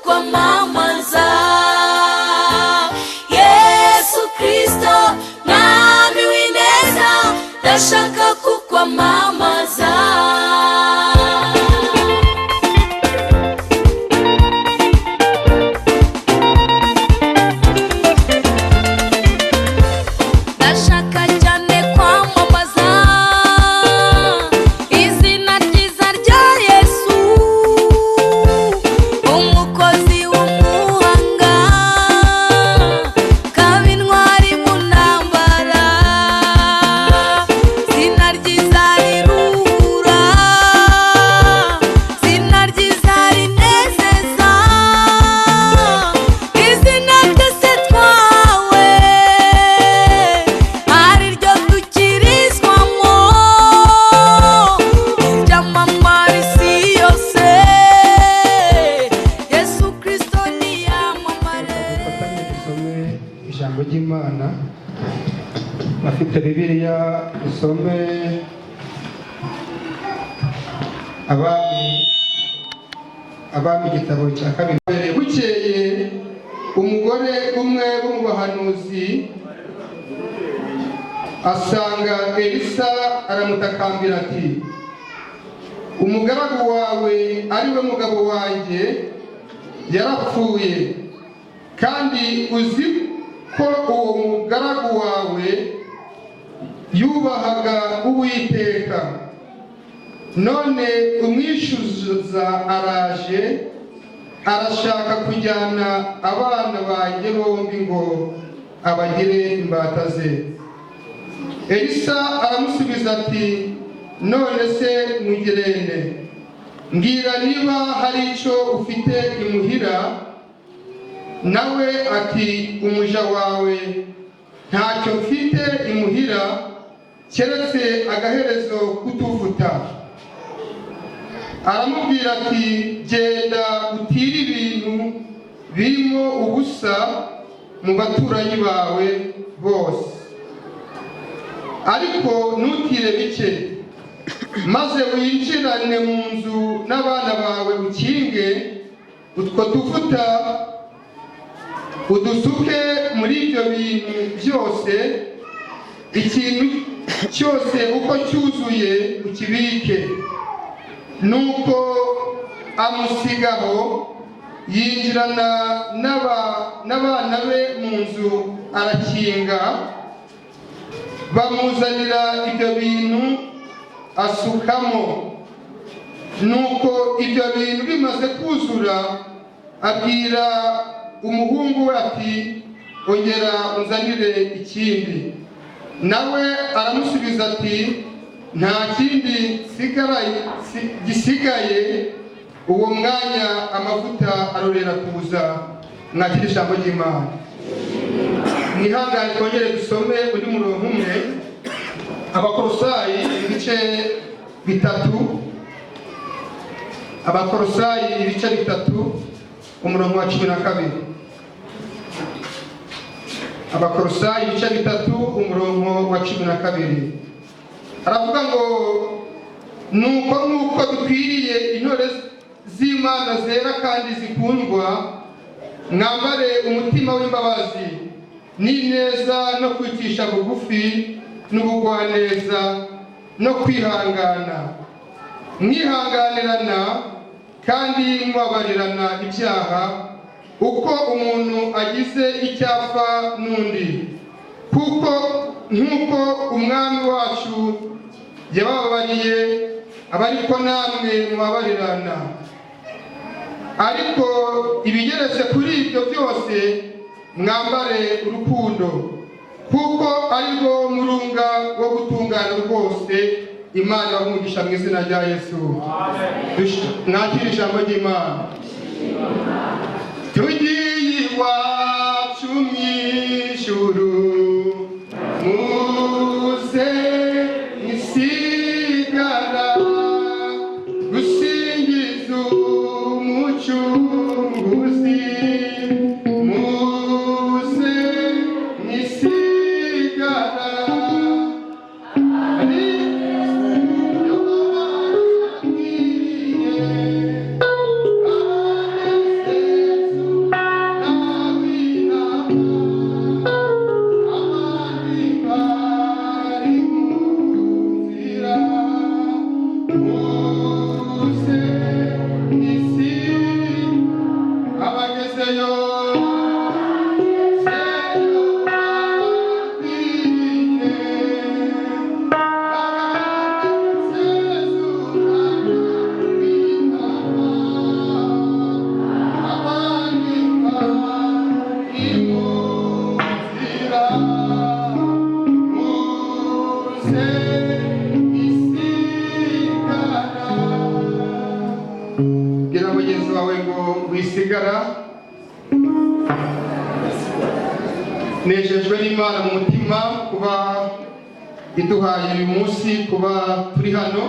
kukwamamaza. Yesu Kristo mwami w'ineza, ndashaka kukwamamaza. Afite Bibiliya usome abami igitabo cya kabiri. Bukeye umugore umwe wo mu bahanuzi asanga Elisa, aramutakambira ati, umugaragu wawe ari we mugabo wanjye yarapfuye, kandi uzi ko uwo mugaragu wawe yubahaga Uwiteka, none umwishyuza araje arashaka kujyana abana banjye bombi ngo abagire imbata ze. Elisa aramusubiza ati, none se mugirene, mbwira niba hari icyo ufite imuhira. Nawe ati, umuja wawe ntacyo mfite imuhira keretse agaherezo kutuvuta. Aramubwira ati, genda utire ibintu birimo ubusa mu baturanyi bawe bose, ariko ntutire bike, maze winjirane mu nzu n'abana bawe ukinge utwo tuvuta, udusuke muri ibyo bintu byose, ikintu cyose uko cyuzuye ukibike. Nuko amusigaho, yinjirana n'abana be mu nzu, arakinga, bamuzanira ibyo bintu asukamo. Nuko ibyo bintu bimaze kuzura, abwira umuhungu we ati, ongera unzanire ikindi. Nawe aramusubiza ati, nta kindi gisigaye. Uwo mwanya amavuta arorera kuza. Mwakira ijambo ry'Imana. Mwihangane twongere dusome undi murongo umwe. Abakolosayi ibice bitatu. Abakolosayi ibice bitatu umurongo wa 12. Abakolosayi ibice bitatu umurongo wa 12. Aravuga ngo, nuko dukwiriye intore z'Imana zera kandi zikundwa, mwambare umutima w'imbabazi n'ineza no kwicisha bugufi n'ubugwaneza no kwihangana, mwihanganirana kandi mubabarirana ibyaha, uko umuntu agize icyapfa n'undi, kuko nk'uko umwami wacu yababariye abariko namwe mubabarirana. Ariko ibigeretse kuri ibyo byose mwambare urukundo, kuko ari rwo murunga wo gutungana rwose. Imana y'umugisha mu izina rya Yesu. Mwakira ijambo ry'Imana. Tugiye iwacu mw'ijuru, muze isigara gusingiza umucunguzi, muze isigara wisigara. Nejejwe n'Imana mu mutima kuba iduhaye uyu munsi kuba turi hano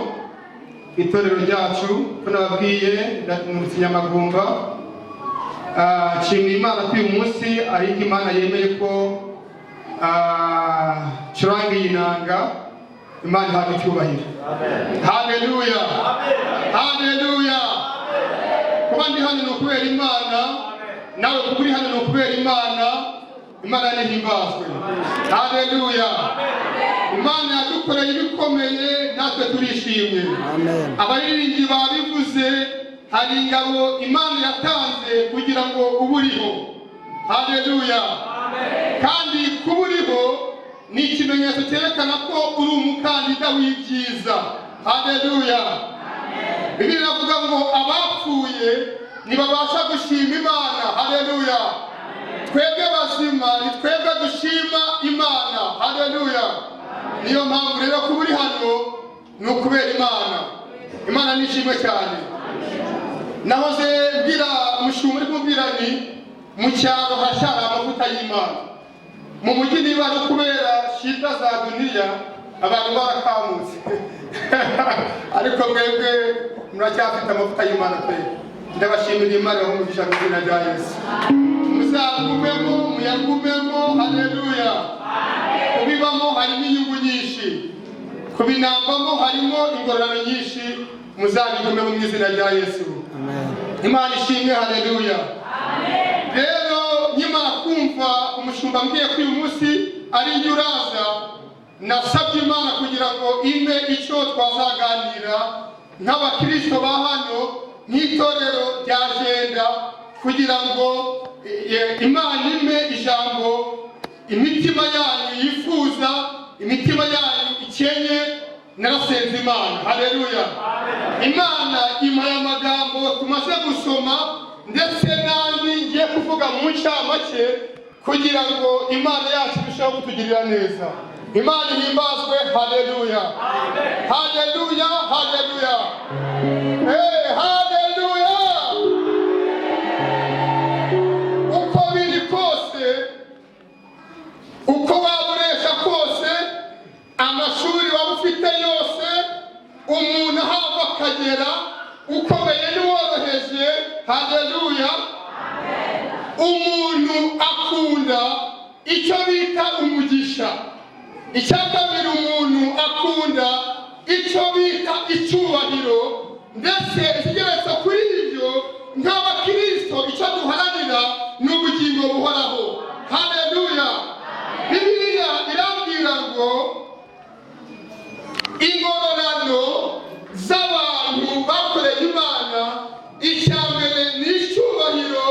itorero ryacu. Tunababwiye mu Kinyamagumba nshimira Imana ko uyu munsi ariko Imana yemeye ko curanga iyi nanga. Imana ihabwe icyubahiro. Haleluya, haleluya. Kuba ndi hano ni ukubera Imana, nawe kuba uri hano ni ukubera Imana. Imana nihimbazwe. Haleluya. Imana yadukoreye ibikomeye, natwe turishimye. Abaririmbyi babivuze, hari ingabo Imana yatanze kugira ngo uburiho. Haleluya. Kandi kuba uriho ni ikimenyetso cyerekana ko uri umukandida w'ibyiza. Haleluya. Bibiliya iravuga ngo abapfuye ntibabasha gushima Imana. Haleluya. Twebwe bazima ni twebwe dushima Imana. Haleluya. Niyo mpamvu rero kuba uri hano ni ukubera Imana. Imana nishimwe cyane. Nahoze mbwira umushumba uri kubwira ni mu cyaro hashara amavuta y'Imana. Mu mujyi niba ari kubera shida za duniya abantu barakamutse. Ariko mwebwe muracyafite amavuta y'Imana pe. Ndabashimira Imana aho mugisha mu izina rya Yesu. Muzagumemo, muyagumemo. Haleluya. Kubibamo harimo inyungu nyinshi, kubinambamo harimo ingororano nyinshi. Muzabigumemo mu izina rya Yesu. Imana ishimwe. Haleluya. Rero nyamara kumva umushumba mbwiye ko uyu munsi ari njye uraza, nasabye Imana kugira ngo ime icyo twazaganira nk'abakristo ba hano nk'itorero rya Jenda, kugira ngo Imana ime ijambo imitima yanyu yifuza, imitima yanyu ikenye. Narasenze Imana. Haleluya. Imana impaye amagambo tumaze gusoma, ndetse n'andi ngiye kuvuga mu ncamake kugira ngo Imana yacu irusheho kutugirira neza. Imana ihimbazwe. Haleluya. Haleluya. Haleluya. Haleluya. Uko biri kose, uko waburesha kose, amashuri waba ufite yose, umuntu ahava akagera, ukomeye n'uworoheje. Haleluya. Umuntu akunda icyo bita umugisha. Icya kabiri, umuntu akunda icyo bita icyubahiro. Ndetse ikigeretse kuri ibyo, nk'abakristo icyo duharanira ni ubugingo buhoraho. Haleluya. Bibiliya irambwira ngo ingororano z'abantu bakoreye Imana, icya mbere ni icyubahiro,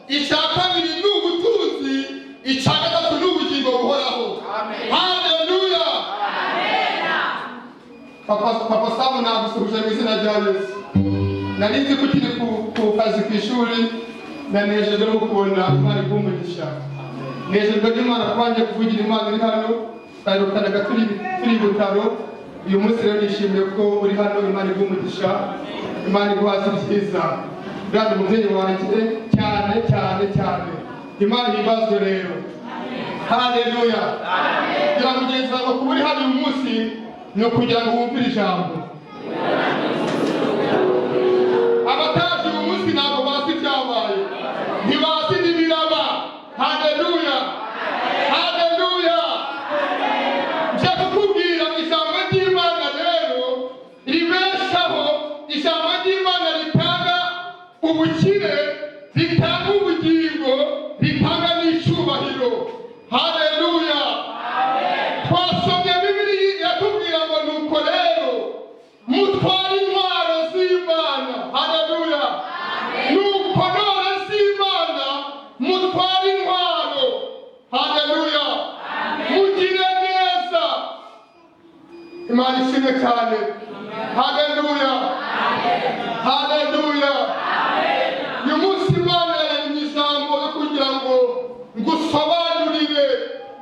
icya kabiri ni ubutunzi, icya gatatu ni ubugingo buhoraho. Haleluya. Papa Samu nagusuhuje mu izina rya Yesu. Nari nzi ko ukiri ku kazi ku ishuri, nanejejwe no kubona Imana igumugisha. Nejejwe n'Imana kubanje kuvugira Imana iri hano, twirukanaga turi butaro. Uyu munsi rero nishimiye ko uri hano. Imana igumugisha, Imana iguhaze byiza. Kandi umubyeyi wanjye cyane cyane cyane. Imana ihimbazwe rero. Haleluya. Gira mugenzi wawe kuba uri hano uyu munsi ni ukugira ngo wumvire ijambo. Abatazi uyu munsi ntabwo bazi ibyabaye, ntibazi n'ibiraba. Haleluya. Haleluya. Nje kukubwira ijambo ry'Imana rero ribeshaho. Ijambo ry'Imana ritanga ubukire, ritanga ubugingo, ritanga n'icyubahiro. Haleluya. Twasomye Bibiliya yatubwira ngo nuko rero mutware intwaro z'Imana. Haleluya. Nuko none z'Imana mutware intwaro. Haleluya. Mugire neza. Imana ishimwe cyane. Haleluya. Haleluya. Uyu munsi Imana yaremye ijambo yo kugira ngo ngusobanurire,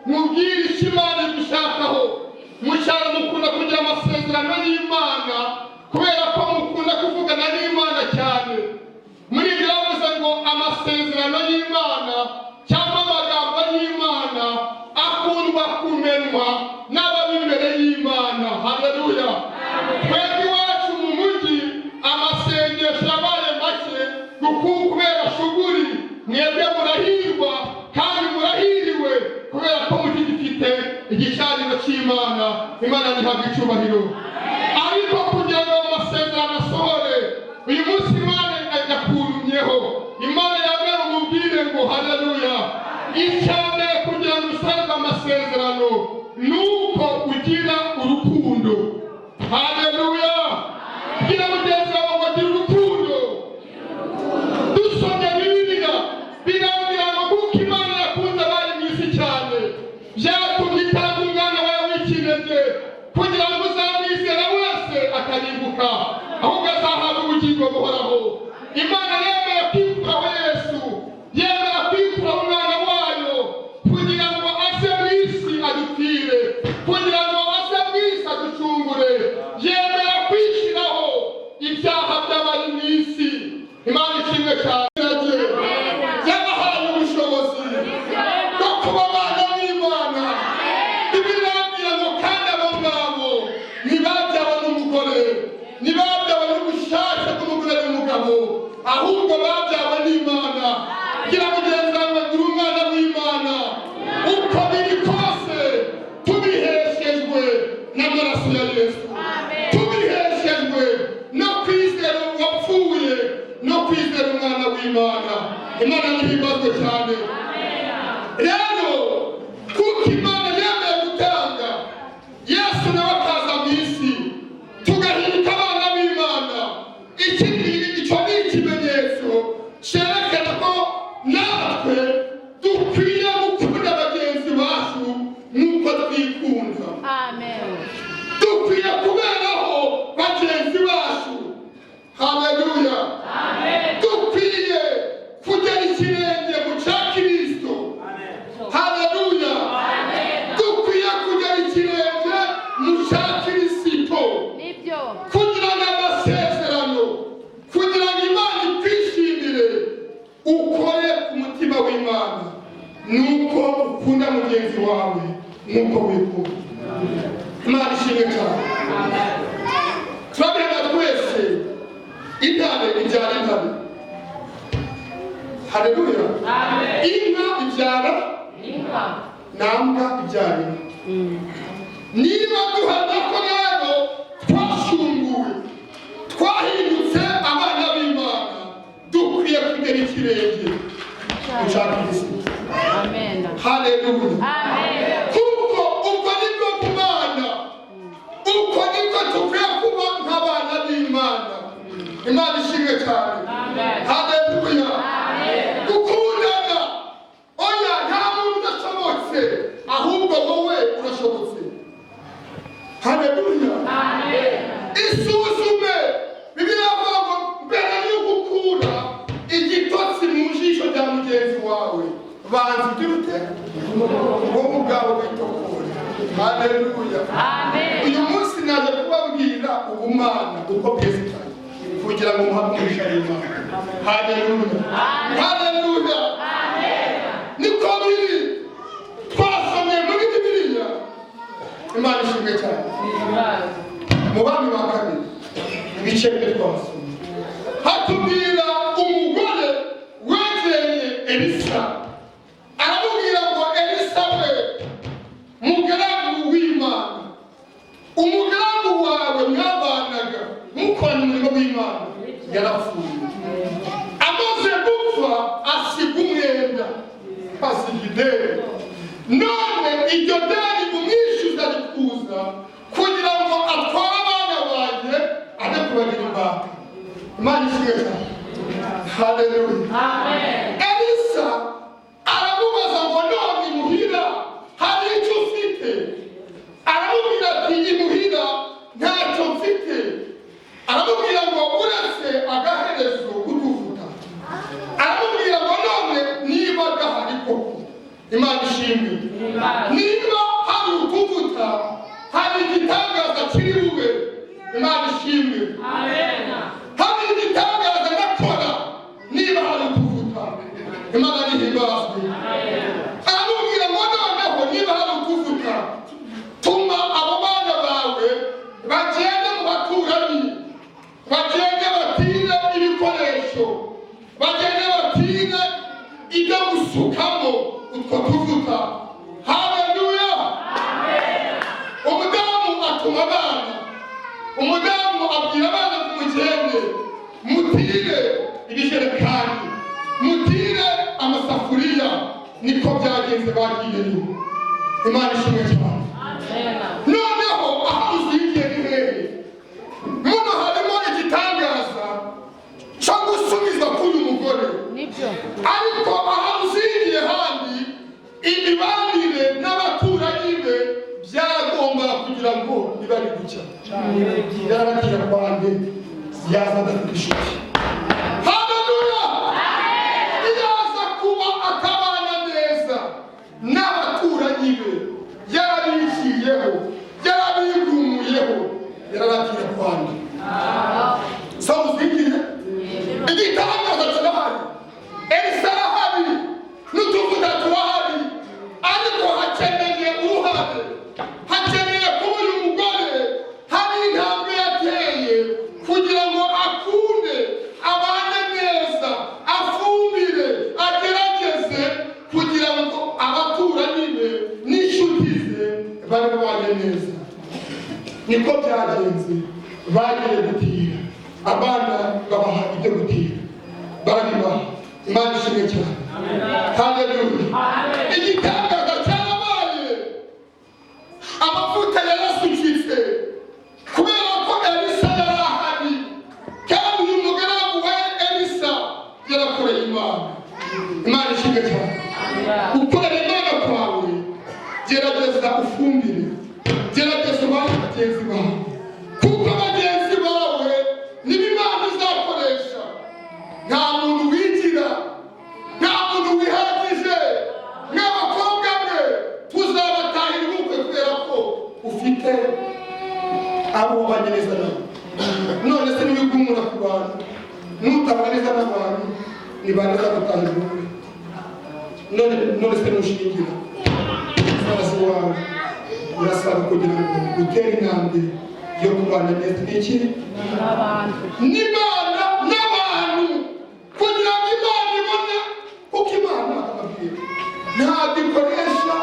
mubwire icyo Imana igushakaho. Mu cyaro mukunda kugira amasezerano y'Imana kubera ko mukunda kuvugana n'Imana cyane. Muri ibyo yavuze ngo amasezerano y'Imana cyangwa amagambo y'Imana akundwa kumenwa n'abari imbere y'Imana. Haleluya. Twebwe iwacu mu mujyi amasengesho yabaye make kubera shuguri. Mwebwe murahirwa kandi murahiriwe kubera ko mugifite igicaniro cy'Imana. Imana nihabwe icyubahiro. Ariko kugira ngo amasezerano asohore, uyu munsi Imana yakurumyeho. Imana yawe umubwire ngo haleluya. Icyane kugira ngo usohoze amasezerano nuko ugira urukundo. Haleluya. Kugira mugenzi wawe ngo agire urukundo. Dusomye Bibiliya birambwira ngo kuko Imana yakunze abari mu isi cyane byatumye itanga umwana wawe w'ikinege kugira ngo uzamwizera wese akarimbuka ahubwo azahabwa ubugingo buhoraho. Imana yemera kwikuraho Yesu, yemera kwikuraho umwana wayo kugira ngo aze mu isi adupfire, kugira ngo aze mu isi aducungure. Yemera kwishyiraho ibyaha by'abari mu isi. Imana ishimwe cyane. Yabahaye ubushobozi bwo kuba abana b'Imana. Ibirambwira ngo kandi abo ngabo ntibabyawe n'umugore, ntibabyawe n'ubushake bw'umugore n'umugabo, ahubwo babyawe n'Imana. Kugira ngo mugenzi wawe agire umwana w'Imana. Uko biri kose tubiheshejwe n'amaraso ya Yesu, tubiheshejwe no kwizera uwapfuye no kwizera umwana w'Imana. Imana nihimbazwe cyane. Rero kuko Imana yemeye gutanga Yesu nawe akaza mu isi tugahinduka abana b'Imana, icyo ni ikimenyetso cyerekana ko natwe dukwiye gukunda bagenzi bacu nk'uko twikunda. Dukwiye kuberaho bagenzi bacu. Haleluya. Dukwiye kugera ikirenge mu cya Kristo. Haleluya. Dukwiye kugera ikirenge mu cya Kristo kugira ngo amasezerano, kugira ngo Imana ikwishimire, ukore ku mutima w'Imana nuko ukunda mugenzi wawe nuko wikunda. Imana ishimwe cyane. Turabona twese intare ibyara intare. Haleluya. Inka ibyara inka, nambwa ibyara inka. Niba duhamya ko rero twashunguwe, twahindutse abana b'Imana, dukwiye kugera ikirenge mu cya Kristo. Amen. Haleluya. Kuko ubwo nibwo kubana, uko nibwo dukwiye kuba nk'abana b'Imana. Imana ishimwe cyane. Haleluya. Gukundana oya nta muntu udashobotse, ahubwo wowe urashobotse. Haleluya. Isuzume. Bibiliya ivuga ngo mbere yo gukura igitotsi mu jisho rya mugenzi wawe banza ugira ute wowe ubwawe witokore. Haleluya. Uyu munsi naje kubabwira ubumana uko bweze cyane kugira ngo muhabwe Imana. Haleluya. Haleluya. Niko biri twasomye muri Bibiliya. Imana ishimwe cyane. Mu Bami ba kabiri ibice bine twasomye hatubwira umugore wegereye Elisa, aramubwira ngo Elisa we mugaragu w'Imana, umugaragu wawe mwabanaga mukorana umurimo w'Imana yarapfuye, amaze gupfa asiga umwenda, asiga ideni. None iryo deni mumwishyuza rikuza kugira ngo atware abana banjye ajye kubagira imbata. Imana ishimwe cyane. Haleluya. Elisa aramubaza ngo none imuhira hari icyo ufite? Aramubwira ati imuhira ntacyo mfite. Aramubwira ngo uretse agaherezo k'utuvuta. Aramubwira ngo none niba gahari koko. Imana ishimwe. Niba hari utuvuta, hari igitangaza kiri bube. Imana ishimwe. Hari igitangaza ndakora niba hari utuvuta. Imana nihimbazwe. Aramubwira ngo noneho niba hari ukuvuga tuma abo bana bawe bagende mu baturanyi, bagende batire ibikoresho, bagende batire ibyo gusukamo utwo tuvuta. Haleluya. Umudamu atuma abana, umudamu abwira abana kumugende mutire ibijerekani, mutire amasafuriya. Niko byagenze bagiyeyo. Imana ishimwe cyane. Noneho aho uzigiye ni hehe? Muno harimo igitangaza cyo gusubiza k'uyu mugore. Ariko aho uzigiye handi imibanire n'abaturanyi be byagombaga kugira ngo bibari gucya. Yaragira kwande yazaga kwishuti. Haleluya. Yaza kuba akabana neza n'abaturanyi be, yarabiciyeho, yarabigumuyeho, yaragira kwande. Sauzigiye igitangaza kirahari. Elisa arahari n'utuvuta turahari, ariko hakeneye uruhare, hakeneye kuba uyu mugore hari intambwe yateye kugira ngo akunde, abane neza, afumbire, agerageze kugira ngo abaturanyi be n'inshuti ze babe babane neza. Niko byagenze. Bagiye gutira, abana babaha ibyo gutira, barabibaha. Imana ishimwe cyane. Haleluya. Igitangaza cyarabaye. Amavuta yarasukitse kubera ko Elisa yari ahari, kandi uyu mugaragu we Elisa yarakoreye Imana. Imana ishimwe cyane. Ukorera Imana kwawe, gerageza ufumbire, gerageza ubahe bagenzi bawe, kuko bagenzi bawe nibo Imana izakoresha. Nta muntu wigira, nta muntu wihagije. N'abakobwa be tuzabatahira ubukwe kubera ko ufite abo wabanyereza nabo. None se n'ibigumura ku bantu, n'utabaneza n'abantu nibaneza gutahira ubukwe. None se nushingira umusazi wawe urasaba kugira ngo utere intambwe yo kubana neza n'iki? N'Imana n'abantu, kugira ngo Imana ibone. Kuko Imana akababwira ntabwo ikoresha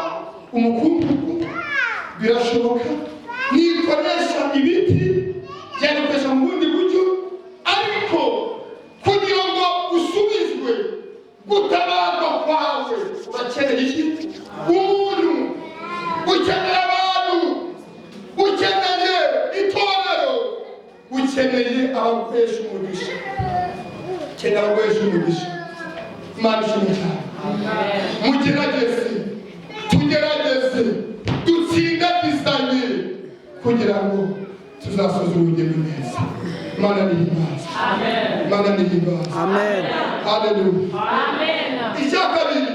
umukungugu, birashoboka ntikoresha ibiti, byabikoresha mu bundi buryo, ariko kugira ngo usubizwe gutabarwa kwawe urakeneye iki? Umuntu, ukeneye abantu, ukeneye itorero, ukeneye abaguhesha umugisha, ukeneye abaguhesha umugisha. Imana ishimwe cyane. Mugerageze, tugerageze, dutsindagizanye kugira ngo tuzasoze urugendo neza. Imana nihimbaza. Imana nihimbaza. Amen. Haleluya. Amen. Icya kabiri,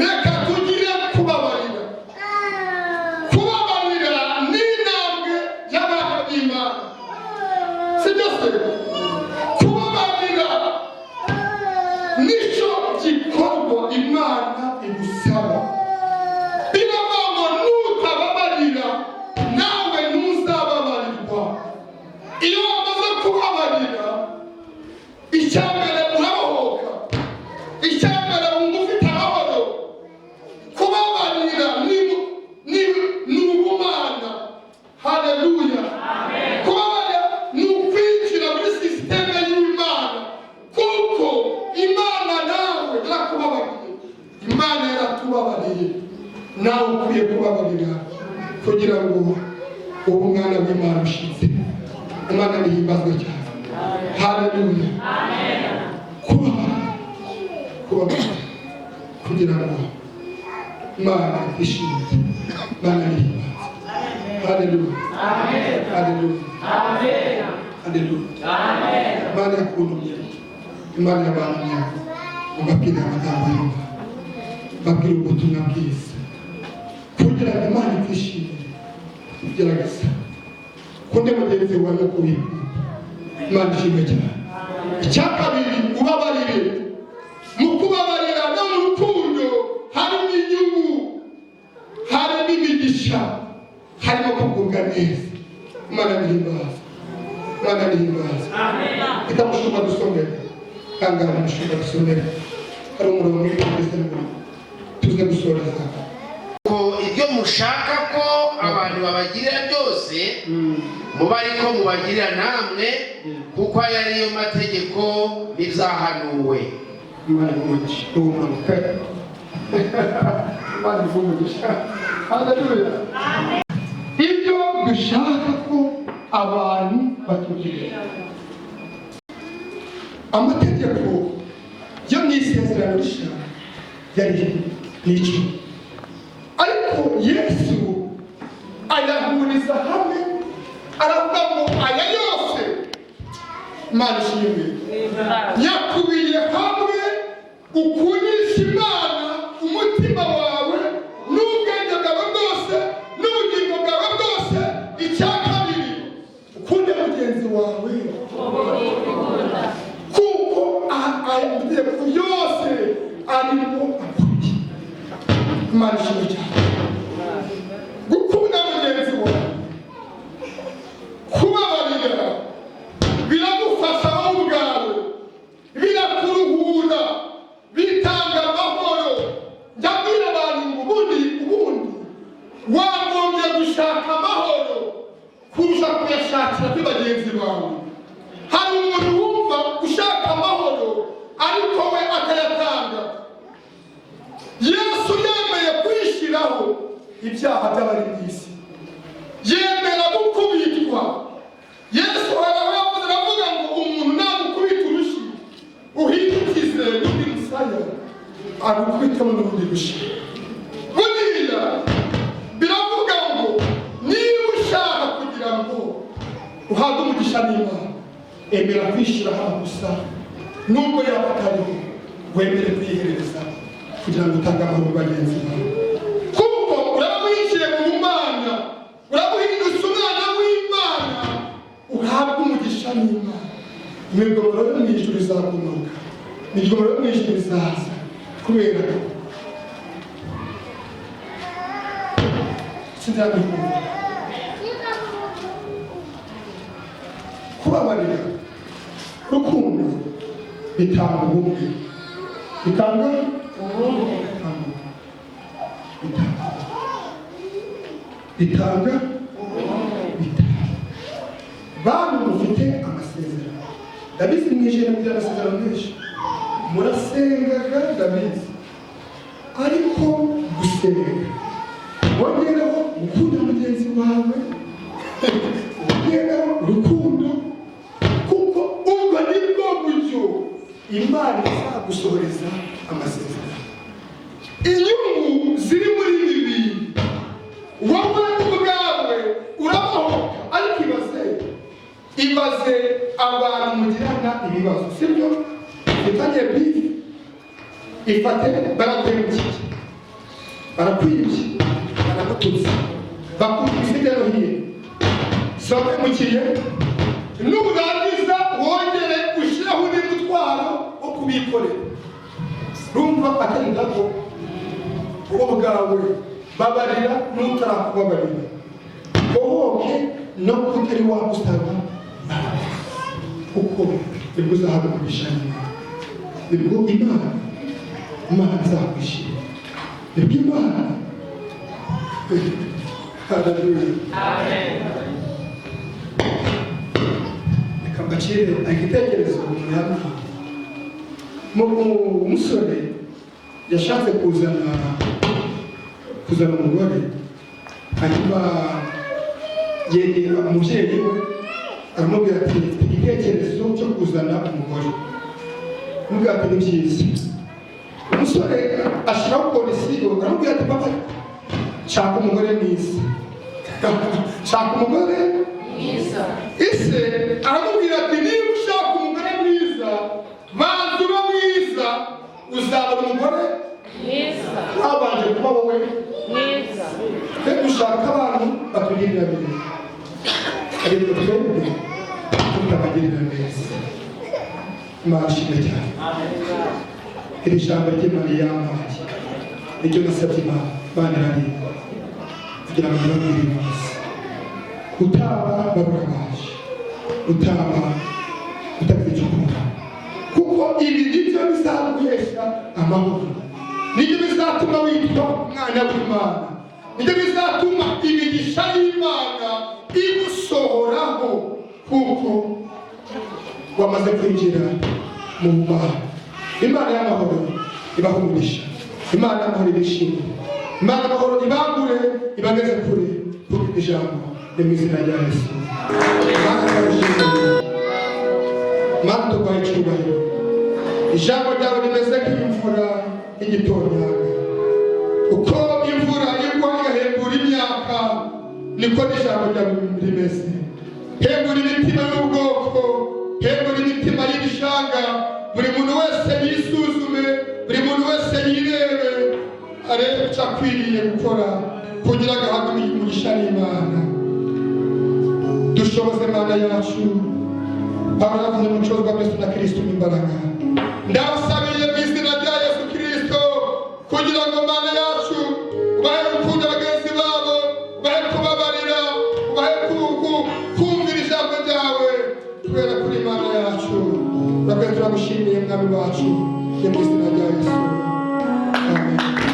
reka tugire kubabarira. Kubabarira ni intambwe y'abana b'Imana. Si byose. Kubabarira nicyo gikorwa Imana igusaba. Biravuga ngo nutababarira nawe ntuzababarirwa. Iyo wamaze kubabarira, icya mbere urabohoka, icya mbere wumva ufite amahoro. Kubabarira ni ubumana. Haleluya. Kubabarira ni ukwinjira muri sisiteme y'Imana, kuko Imana nawe yarakubabariye. Imana yaratubabariye, nawe ukwiye kubabarira kugira ngo ube umwana w'Imana ushize. Imana nihimbazwe cyane. Haleluya. Kubabarira kugira ngo Imana ishimwe. Imana nihimbazwe. Haleluya. Haleluya. Haleluya. Imana yakuntumye, Imana yabantumye ubabwira amagambo y'Imana, babwira ubutumwa bwiza kugira ngo Imana itishime. Gerageza kunde mugenzi wawe no kubikunda. Imana ishimwe cyane. Icya kabiri, ubabarire rihimbaza. Reka mushumba dusomere, kangana mushumba dusomere, hari umurongo w'Ibyanditswe tuze gusoreza. Ko ibyo mushaka ko abantu babagirira byose muba ariko mubagirira namwe, kuko aya ariyo mategeko n'ibyahanuwe. Imana y'umugisha n'ubumuga. Imana y'umugisha. Haleluya. Ibyo dushaka ko abantu batugirira. Amategeko yo mu isezerano rishya yari n'icyo, ariko Yesu ayahuriza hamwe aravuga ngo aya yose Imana ishimwe yakubiye hamwe ukunisha Imana umutima wawe n'ubwenge bwawe bwose n'ubugingo bwawe bwose. Icya kabiri, ukunde mugenzi wawe kuko aya mategeko yose arimo akubiye. Imana ishimwe cyane. Gukunda mugenzi wawe, kubabarira, biragufasha wowe ubwawe, birakuruhura, bitanga amahoro. Ndabwira abantu ubundi wagombye gushaka amahoro kurusha kuyashakira kuri bagenzi bawe. Hari umuntu wumva ushaka amahoro ariko we akayatanga. Yesu yemeye kwishyiraho ibyaha by'abari mu isi, yemera gukubitwa. Yesu aravuga ngo umuntu nagukubita urushyi uhindukize undi musaya agukubitemo n'urundi rushyi. Buriya biravuga ngo niba ushaka kugira ngo uhabwe umugisha n'Imana, emera kwishyiraho gusa, nubwo yaba atariho, wemere kwihereza kugira ngo utange amahoro bagenzi bawe. Kuko urabuhikiye mu Mana, urabuhindutse umwana w'Imana, uhabwe umugisha n'Imana. Imigomero yo mu ijuru izagumanuka, imigomero yo mu ijuru izaza, kubera ko sinzabikunda. Kubabarira, rukundo bitanga ubumwe, bitanga bitanga bantu mufite amasezerano. Ndabizi mwijene kugira amasezerano menshi, murasengaga ndabizi, ariko gusenga wongeraho gukunda mugenzi wawe, wongeraho urukundo, kuko ubwo nibwo buryo Imana izagusohoreza amasezerano. Inyungu ziri muri ibi bintu, wowe ubwawe urabohoka, ariko ibaze abantu mugirana ibibazo, sibyo? Itangiye bifi, ifate barakwemukiye, barakwibye, barakututse, bakubise hirya no hino, bakwemukiye, nurangiza wongere ushyiraho undi mutwaro wo kubikorera. Rumva atari nako wowe ubwawe babarira n'utarakubabarira, bohoke no kutari wagusaba kuko nibwo uzahabwa umugisha n'Imana, nibwo Imana izakwishima, nibwo Imana. Haleluya. Amen. Reka mbacire igitekerezo umuntu yabwiye. Umusore yashatse kuzana umugore, hanyuma yegera umubyeyi we aramubwira ati mfite igitekerezo cyo kuzana umugore. Amubwira ati ni byiza. Umusore ashyiraho polisi, aramubwira ati papa, shaka umugore mwiza, shaka umugore mwiza. Ise aramubwira ati niba ushaka umugore mwiza, banza ube mwiza, uzabona umugore mwiza wabanje kuba wowe mwiza. Twe dushaka abantu batugirira neza, ariko twebwe tutabagirira neza. Imana ishimwe cyane. Iri jambo ry'Imana yampaye niryo nasabye Imana irareba kugira ngo babwire neza, utaba babura baje utaba utagize icyo ukora, kuko ibi nibyo bizaguhesha amahoro, nibyo bizatuma witwa umwana w'Imana, nibyo bizatuma imigisha y'Imana igusohoraho, kuko wamaze kwinjira mu Mana. Imana y'amahoro ibaha umugisha, Imana y'amahoro ibishimire, Imana y'amahoro ibagure ibageze kure kuko ijambo ni mu izina rya Yesu. Imana y'amahoro, Imana tuguhaye icyubahiro, ijambo ryawe rimeze nk'imvura y'igitonyanga, uko imvura igwa igahembura imyaka niko n'ijambo ryawe rimeze. Hembura imitima y'ubwoko, hembura imitima y'ibishanga, buri muntu wese yisuzume, buri muntu wese yirebe, arebe icyo akwiriye gukora kugira ngo ahabwe umugisha n'Imana. Dushoboze Mana yacu, Pawulo yavuze mu bucuruzwa bw'Yesu na Kristo n'imbaraga. Ndabasabiye mu izina rya Yesu Kristo kugira ngo Mana yacu ubahe gukunda bagenzi babo, ubahe kubabarira, ubahe kumvira ijambo ryawe, kubera kuri Imana yacu. Turagushimiye Mwami wacu, mu izina rya Yesu. Amen.